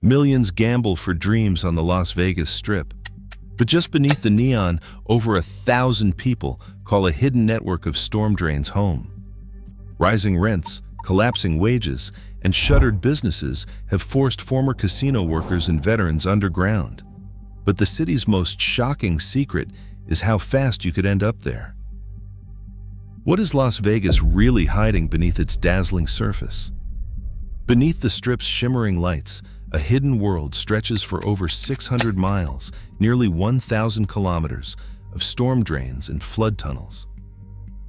Millions gamble for dreams on the Las Vegas Strip. But just beneath the neon, over 1,000 people call a hidden network of storm drains home. Rising rents, collapsing wages, and shuttered businesses have forced former casino workers and veterans underground. But the city's most shocking secret is how fast you could end up there. What is Las Vegas really hiding beneath its dazzling surface? Beneath the Strip's shimmering lights, a hidden world stretches for over 600 miles, nearly 1,000 kilometers, of storm drains and flood tunnels.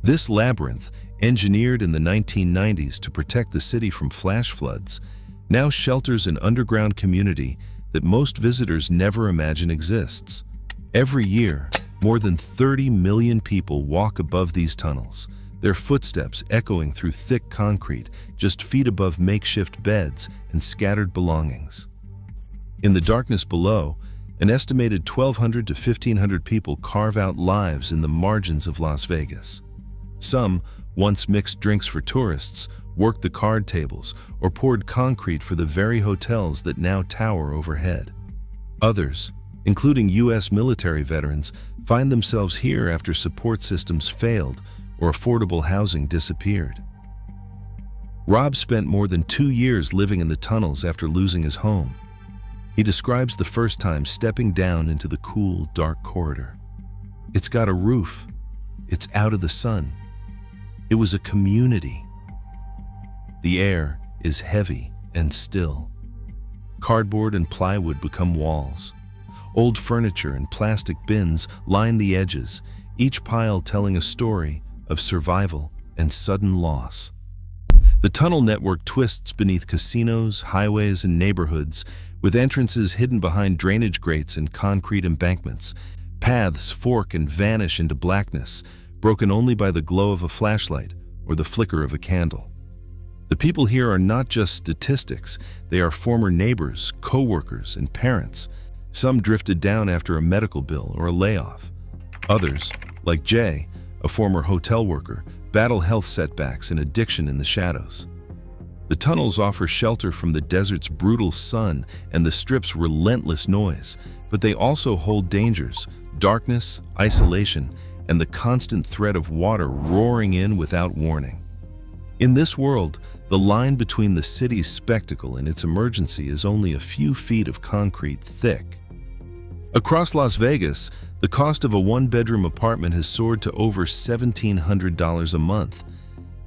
This labyrinth, engineered in the 1990s to protect the city from flash floods, now shelters an underground community that most visitors never imagine exists. Every year, more than 30 million people walk above these tunnels, their footsteps echoing through thick concrete just feet above makeshift beds and scattered belongings. In the darkness below, an estimated 1,200 to 1,500 people carve out lives in the margins of Las Vegas. Some once mixed drinks for tourists, worked the card tables, or poured concrete for the very hotels that now tower overhead. Others, including U.S. military veterans, find themselves here after support systems failed or affordable housing disappeared. Rob spent more than 2 years living in the tunnels after losing his home. He describes the first time stepping down into the cool, dark corridor. It's got a roof. It's out of the sun. It was a community. The air is heavy and still. Cardboard and plywood become walls. Old furniture and plastic bins line the edges, each pile telling a story of survival and sudden loss. The tunnel network twists beneath casinos, highways, and neighborhoods, with entrances hidden behind drainage grates and concrete embankments. Paths fork and vanish into blackness, broken only by the glow of a flashlight or the flicker of a candle. The people here are not just statistics, they are former neighbors, co-workers, and parents. Some drifted down after a medical bill or a layoff. Others, like Jay, a former hotel worker, battle health setbacks and addiction in the shadows. The tunnels offer shelter from the desert's brutal sun and the Strip's relentless noise, but they also hold dangers, darkness, isolation, and the constant threat of water roaring in without warning. In this world, the line between the city's spectacle and its emergency is only a few feet of concrete thick. Across Las Vegas, the cost of a one-bedroom apartment has soared to over $1,700 a month,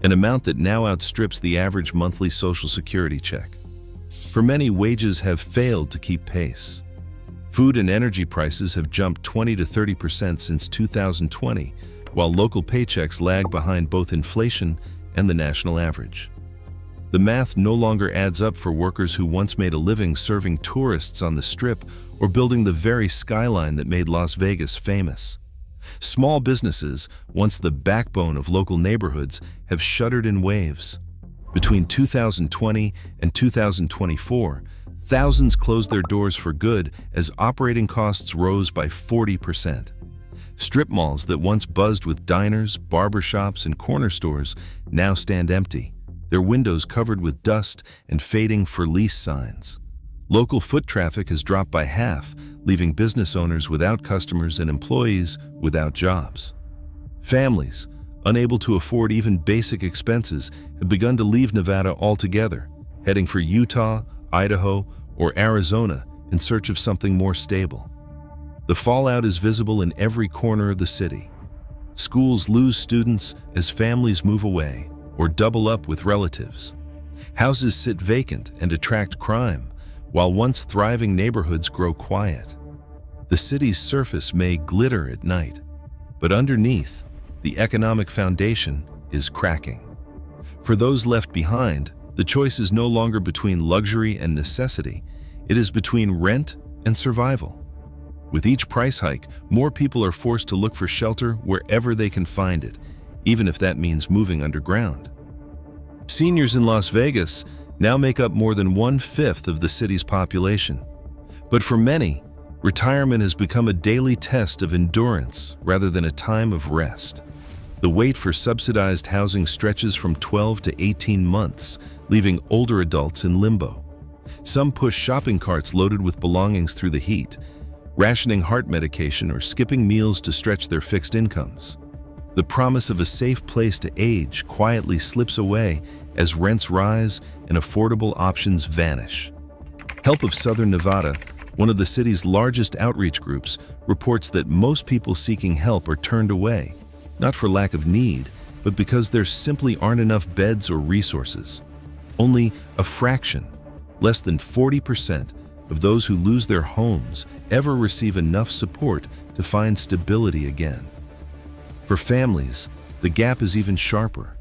an amount that now outstrips the average monthly Social Security check. For many, wages have failed to keep pace. Food and energy prices have jumped 20 to 30% since 2020, while local paychecks lag behind both inflation and the national average. The math no longer adds up for workers who once made a living serving tourists on the Strip or building the very skyline that made Las Vegas famous. Small businesses, once the backbone of local neighborhoods, have shuttered in waves. Between 2020 and 2024, thousands closed their doors for good as operating costs rose by 40%. Strip malls that once buzzed with diners, barbershops, and corner stores now stand empty, their windows covered with dust and fading for lease signs. Local foot traffic has dropped by half, leaving business owners without customers and employees without jobs. Families, unable to afford even basic expenses, have begun to leave Nevada altogether, heading for Utah, Idaho, or Arizona in search of something more stable. The fallout is visible in every corner of the city. Schools lose students as families move away or double up with relatives. Houses sit vacant and attract crime, while once thriving neighborhoods grow quiet. The city's surface may glitter at night, but underneath, the economic foundation is cracking. For those left behind, the choice is no longer between luxury and necessity, it is between rent and survival. With each price hike, more people are forced to look for shelter wherever they can find it, even if that means moving underground. Seniors in Las Vegas now make up more than 1/5 of the city's population. But for many, retirement has become a daily test of endurance rather than a time of rest. The wait for subsidized housing stretches from 12 to 18 months, leaving older adults in limbo. Some push shopping carts loaded with belongings through the heat, rationing heart medication or skipping meals to stretch their fixed incomes. The promise of a safe place to age quietly slips away as rents rise and affordable options vanish. Help of Southern Nevada, one of the city's largest outreach groups, reports that most people seeking help are turned away, not for lack of need, but because there simply aren't enough beds or resources. Only a fraction, less than 40%, of those who lose their homes ever receive enough support to find stability again. For families, the gap is even sharper.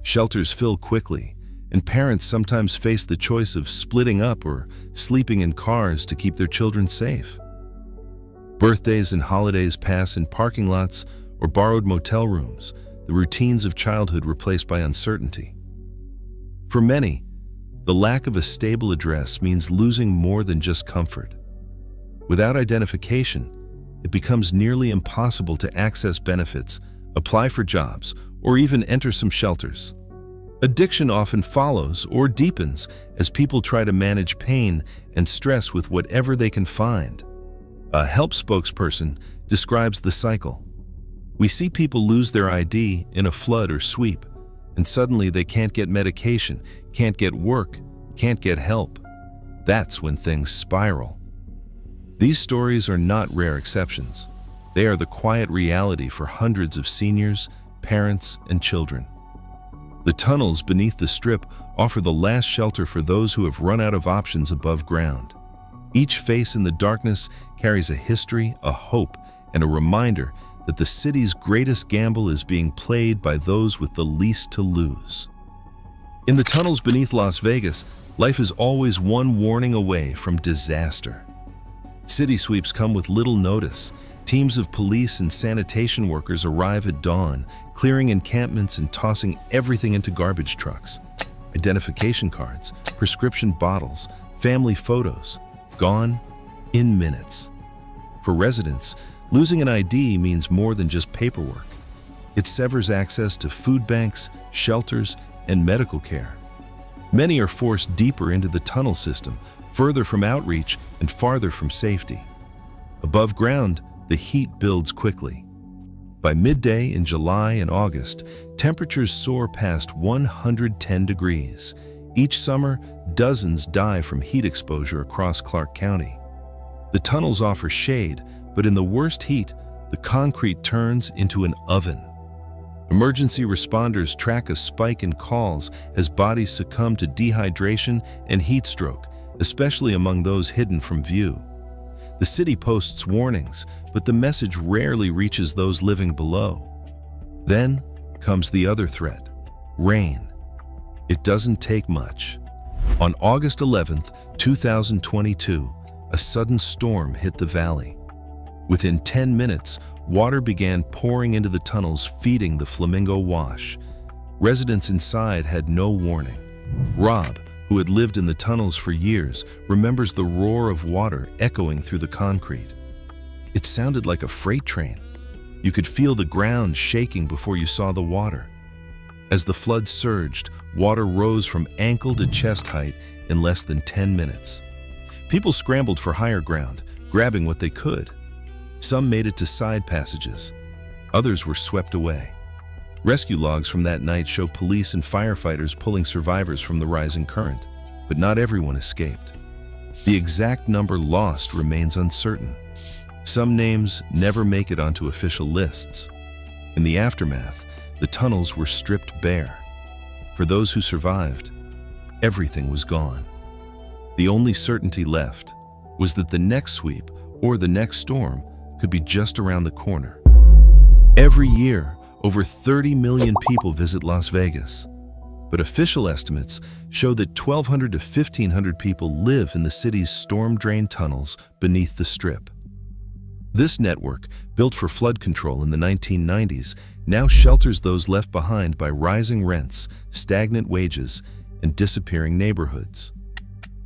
Shelters fill quickly, and parents sometimes face the choice of splitting up or sleeping in cars to keep their children safe. Birthdays and holidays pass in parking lots or borrowed motel rooms, the routines of childhood replaced by uncertainty. For many, the lack of a stable address means losing more than just comfort. Without identification, it becomes nearly impossible to access benefits, apply for jobs, or even enter some shelters. Addiction often follows or deepens as people try to manage pain and stress with whatever they can find. A help spokesperson describes the cycle. We see people lose their ID in a flood or sweep, and suddenly they can't get medication, can't get work, can't get help. That's when things spiral. These stories are not rare exceptions. They are the quiet reality for hundreds of seniors, parents, and children. The tunnels beneath the Strip offer the last shelter for those who have run out of options above ground. Each face in the darkness carries a history, a hope, and a reminder that the city's greatest gamble is being played by those with the least to lose. In the tunnels beneath Las Vegas, life is always one warning away from disaster. City sweeps come with little notice. Teams of police and sanitation workers arrive at dawn, clearing encampments and tossing everything into garbage trucks. Identification cards, prescription bottles, family photos, gone in minutes. For residents, losing an ID means more than just paperwork. It severs access to food banks, shelters, and medical care. Many are forced deeper into the tunnel system, further from outreach and farther from safety. Above ground, the heat builds quickly. By midday in July and August, temperatures soar past 110 degrees. Each summer, dozens die from heat exposure across Clark County. The tunnels offer shade, but in the worst heat, the concrete turns into an oven. Emergency responders track a spike in calls as bodies succumb to dehydration and heat stroke, especially among those hidden from view. The city posts warnings, but the message rarely reaches those living below. Then comes the other threat: rain. It doesn't take much. On August 11th, 2022, a sudden storm hit the valley. Within 10 minutes, water began pouring into the tunnels, feeding the Flamingo Wash. Residents inside had no warning. Rob, who had lived in the tunnels for years, remembers the roar of water echoing through the concrete. It sounded like a freight train. You could feel the ground shaking before you saw the water. As the flood surged, water rose from ankle to chest height in less than 10 minutes. People scrambled for higher ground, grabbing what they could. Some made it to side passages. Others were swept away. Rescue logs from that night show police and firefighters pulling survivors from the rising current, but not everyone escaped. The exact number lost remains uncertain. Some names never make it onto official lists. In the aftermath, the tunnels were stripped bare. For those who survived, everything was gone. The only certainty left was that the next sweep or the next storm could be just around the corner. Every year, over 30 million people visit Las Vegas, but official estimates show that 1,200 to 1,500 people live in the city's storm drain tunnels beneath the Strip. This network, built for flood control in the 1990s, now shelters those left behind by rising rents, stagnant wages, and disappearing neighborhoods.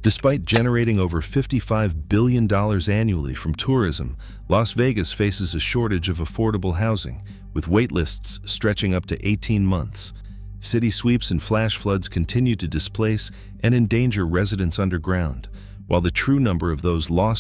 Despite generating over $55 billion annually from tourism, Las Vegas faces a shortage of affordable housing, with waitlists stretching up to 18 months. City sweeps and flash floods continue to displace and endanger residents underground, while the true number of those lost